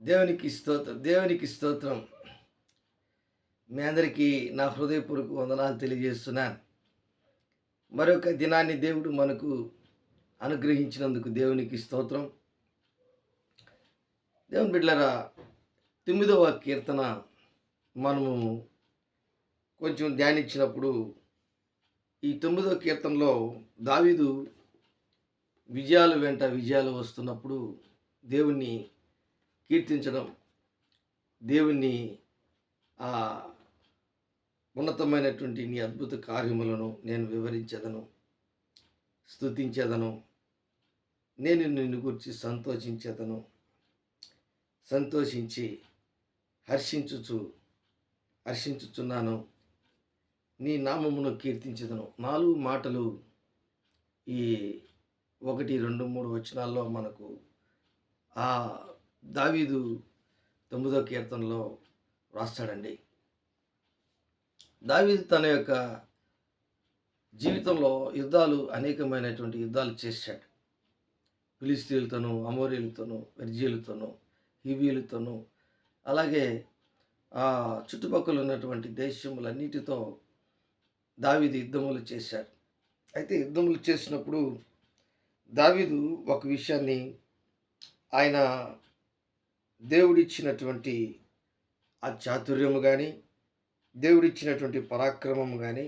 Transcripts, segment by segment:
దేవునికి స్తోత్రం. మీ అందరికీ నా హృదయపూర్వక వందనాలు తెలియజేస్తున్నాను. మరొక దినాన్ని దేవుడు మనకు అనుగ్రహించినందుకు దేవునికి స్తోత్రం. దేవుని బిడ్డలారా, 9వ కీర్తన మనము కొంచెం ధ్యానించినప్పుడు, ఈ 9వ కీర్తనలో దావీదు విజయాలు వెంట విజయాలు వస్తున్నప్పుడు దేవుణ్ణి కీర్తించడం, దేవుణ్ణి ఆ ఉన్నతమైనటువంటి నీ అద్భుత కార్యములను నేను వివరించెదను, స్తుతించెదను, నేను నిన్ను గురించి సంతోషించి హర్షించుచున్నాను, నీ నామమును కీర్తించెదను. 4 మాటలు ఈ 1, 2, 3 వచనాల్లో మనకు ఆ దావీదు 9వ కీర్తనలో రాస్తాడండి. దావీదు తన యొక్క జీవితంలో అనేకమైనటువంటి యుద్ధాలు చేశాడు. ఫిలిష్తీయులతోనూ, అమోరీయులతోనూ, పెర్జీయులతోనూ, హివ్వీయులతోనూ, అలాగే చుట్టుపక్కల ఉన్నటువంటి దేశములన్నిటితో దావీదు యుద్ధములు చేశాడు. అయితే యుద్ధములు చేసినప్పుడు దావీదు ఒక విషయాన్ని, ఆయన దేవుడిచ్చినటువంటి ఆ చాతుర్యము కానీ, దేవుడిచ్చినటువంటి పరాక్రమము కానీ,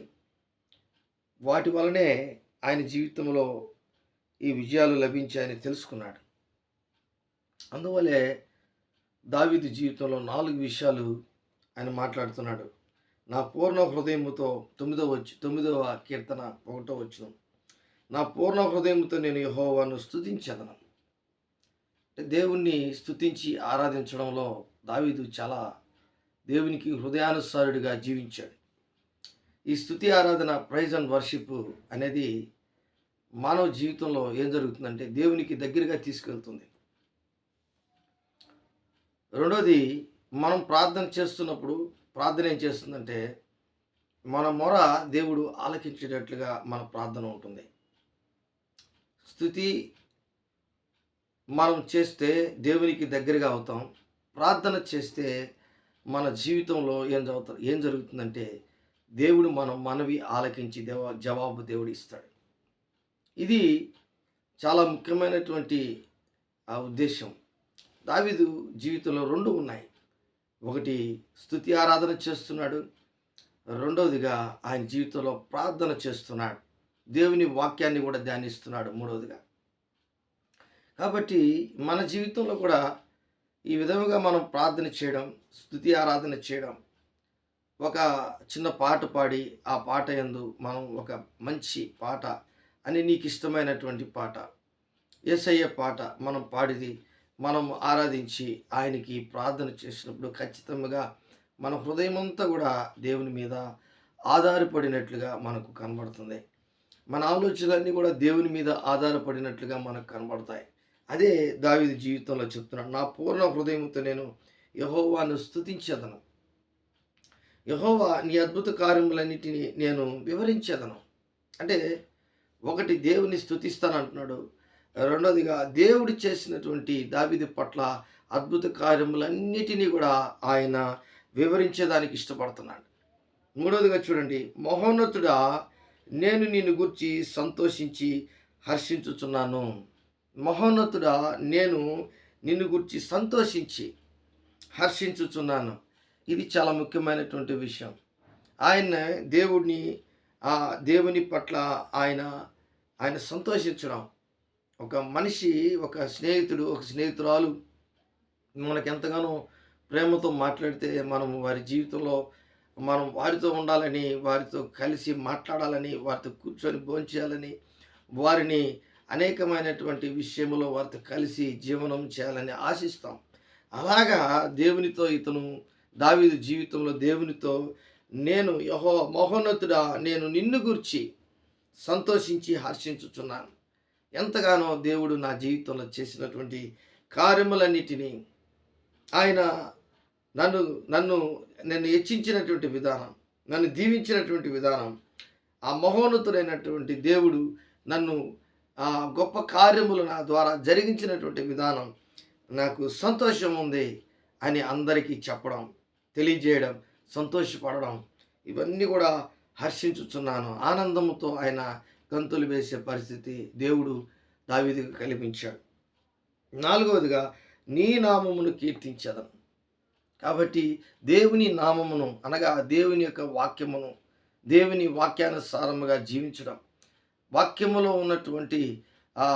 వాటి వలనే ఆయన జీవితంలో ఈ విజయాలు లభించాయని తెలుసుకున్నాడు. అందువల్లే దావీదు జీవితంలో 4 విషయాలు ఆయన మాట్లాడుతున్నాడు. నా పూర్ణ హృదయముతో 9వ కీర్తన 1వ వచనం, నా పూర్ణ హృదయముతో నేను యెహోవాను స్తుతించెదను. అంటే దేవుణ్ణి స్తుతించి ఆరాధించడంలో దావీదు చాలా దేవునికి హృదయానుసారుడిగా జీవించాడు. ఈ స్తుతి ఆరాధన, ప్రైజ్ అండ్ వర్షిప్ అనేది మానవ జీవితంలో ఏం జరుగుతుందంటే దేవునికి దగ్గరగా తీసుకెళ్తుంది. రెండోది, మనం ప్రార్థన చేస్తున్నప్పుడు ప్రార్థన ఏం చేస్తుందంటే, మన మొర దేవుడు ఆలకించేటట్లుగా మన ప్రార్థన ఉంటుంది. స్తుతి మనం చేస్తే దేవునికి దగ్గరగా అవుతాం. ప్రార్థన చేస్తే మన జీవితంలో ఏం జరుగుతుందంటే, దేవుడు మనం మనవి ఆలకించి జవాబు దేవుడు ఇస్తాడు. ఇది చాలా ముఖ్యమైనటువంటి ఆ ఉద్దేశం. దావీదు జీవితంలో 2 ఉన్నాయి. ఒకటి, స్తుతి ఆరాధన చేస్తున్నాడు. రెండవదిగా ఆయన జీవితంలో ప్రార్థన చేస్తున్నాడు. దేవుని వాక్యాన్ని కూడా ధ్యానిస్తున్నాడు మూడవదిగా. కాబట్టి మన జీవితంలో కూడా ఈ విధముగా మనం ప్రార్థన చేయడం, స్తుతి ఆరాధన చేయడం, ఒక చిన్న పాట పాడి ఆ పాట యందు మనం ఒక మంచి పాట అని, నీకు ఇష్టమైనటువంటి పాట, యేసయ్య పాట మనం పాడిది మనం ఆరాధించి ఆయనకి ప్రార్థన చేసినప్పుడు ఖచ్చితంగా మన హృదయమంతా కూడా దేవుని మీద ఆధారపడినట్లుగా మనకు కనబడుతుంది. మన ఆలోచనలన్నీ కూడా దేవుని మీద ఆధారపడినట్లుగా మనకు కనబడతాయి. అదే దావీదు జీవితంలో చెప్తున్నాడు. నా పూర్ణ హృదయంతో నేను యెహోవాను స్తుతించెదను. యెహోవా నీ అద్భుత కార్యములన్నిటినీ నేను వివరించెదను. అంటే ఒకటి, దేవుని స్తుతిస్తానంటున్నాడు. రెండోదిగా, దేవుడు చేసినటువంటి దావీదు పట్ల అద్భుత కార్యములన్నిటినీ కూడా ఆయన వివరించేదానికి ఇష్టపడుతున్నాడు. మూడోదిగా చూడండి, మహోన్నతుడా నేను నిన్ను గూర్చి సంతోషించి హర్షించుచున్నాను. మహోన్నతుడా నేను నిన్ను గూర్చి సంతోషించి హర్షించుచున్నాను. ఇది చాలా ముఖ్యమైనటువంటి విషయం. ఆయన దేవుని పట్ల ఆయన సంతోషించడం. ఒక మనిషి, ఒక స్నేహితుడు, ఒక స్నేహితురాలు మనకు ఎంతగానో ప్రేమతో మాట్లాడితే, మనము వారి జీవితంలో మనం వారితో ఉండాలని, వారితో కలిసి మాట్లాడాలని, వారితో కూర్చొని భోంచేయాలని, వారిని అనేకమైనటువంటి విషయంలో వారితో కలిసి జీవనం చేయాలని ఆశిస్తాం. అలాగా దేవునితో దావీదు జీవితంలో దేవునితో, నేను మహోన్నతుడా నేను నిన్ను గూర్చి సంతోషించి హర్షించుచున్నాను. ఎంతగానో దేవుడు నా జీవితంలో చేసినటువంటి కార్యములన్నిటినీ, ఆయన నన్ను హెచ్చించినటువంటి విధానం, నన్ను దీవించినటువంటి విధానం, ఆ మహోన్నతుడైనటువంటి దేవుడు నన్ను గొప్ప కార్యములు నా ద్వారా జరిగించినటువంటి విధానం, నాకు సంతోషం ఉంది అని అందరికీ చెప్పడం, తెలియజేయడం, సంతోషపడడం, ఇవన్నీ కూడా హర్షించుచున్నాను. ఆనందంతో ఆయన గంతులు వేసే పరిస్థితి దేవుడు దావీదుకు కల్పించాడు. నాలుగవదిగా నీ నామమును కీర్తించదను. కాబట్టి దేవుని నామమును అనగా దేవుని యొక్క వాక్యమును, దేవుని వాక్యానుసారముగా జీవించడం, వాక్యములో ఉన్నటువంటి ఆ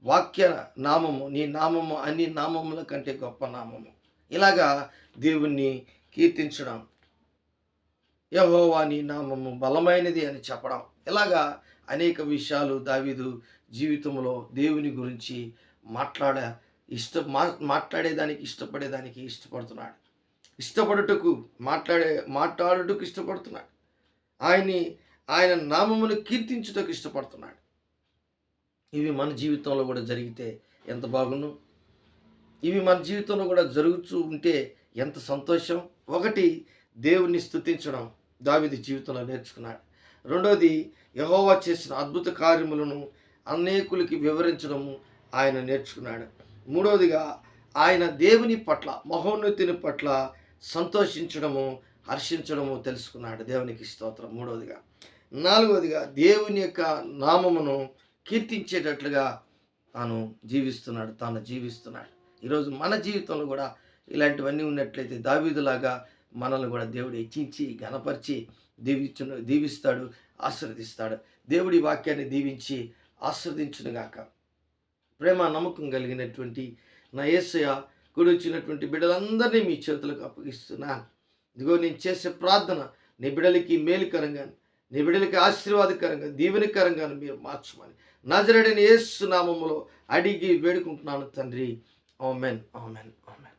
వాక్య నామము, నీ నామము అన్ని నామముల కంటే గొప్ప నామము, ఇలాగా దేవుణ్ణి కీర్తించడం, యెహోవా నీ నామము బలమైనది అని చెప్పడం, ఇలాగా అనేక విషయాలు దావీదు జీవితంలో దేవుని గురించి మాట్లాడ మాట్లాడేదానికి ఇష్టపడుతున్నాడు. మాట్లాడుటకు ఇష్టపడుతున్నాడు. ఆయన నామమును కీర్తించుటకు ఇష్టపడుతున్నాడు. ఇవి మన జీవితంలో కూడా జరిగితే ఎంత బాగుండు. ఇవి మన జీవితంలో కూడా జరుగుతూ ఉంటే ఎంత సంతోషం. ఒకటి, దేవుణ్ణి స్తుతించడం దావీదు జీవితంలో నేర్చుకున్నాడు. రెండోది, యెహోవా చేసిన అద్భుత కార్యములను అనేకులకి వివరించడము ఆయన నేర్చుకున్నాడు. మూడవదిగా, ఆయన దేవుని పట్ల, మహోన్నతుని పట్ల సంతోషించడము, హర్షించడము తెలుసుకున్నాడు. దేవునికి స్తోత్రం. మూడవదిగా. నాలుగవదిగా, దేవుని యొక్క నామమును కీర్తించేటట్లుగా తాను జీవిస్తున్నాడు. ఈరోజు మన జీవితంలో కూడా ఇలాంటివన్నీ ఉన్నట్లయితే దావీదులాగా మనల్ని కూడా దేవుడు హెచ్చించి ఘనపరిచి దీవిస్తాడు, ఆశీర్వదిస్తాడు. దేవుడి వాక్యాన్ని దీవించి ఆశీర్వదించునుగాక. ప్రేమ నమ్మకం కలిగినటువంటి నా యేసయ్య కూడి వచ్చినటువంటి బిడ్డలందరినీ మీ చేతులకు అప్పగిస్తున్నాను. ఇదిగో నేను చేసే ప్రార్థన నీ బిడ్డలకి మేలుకరంగా, నీ బిడ్డలకి ఆశీర్వాదకరంగా, దీవెనకరంగా మీరు మార్చమని నజరేయుడైన యేసు నామములో అడిగి వేడుకుంటున్నాను తండ్రి. ఆమేన్, ఆమేన్, ఆమేన్.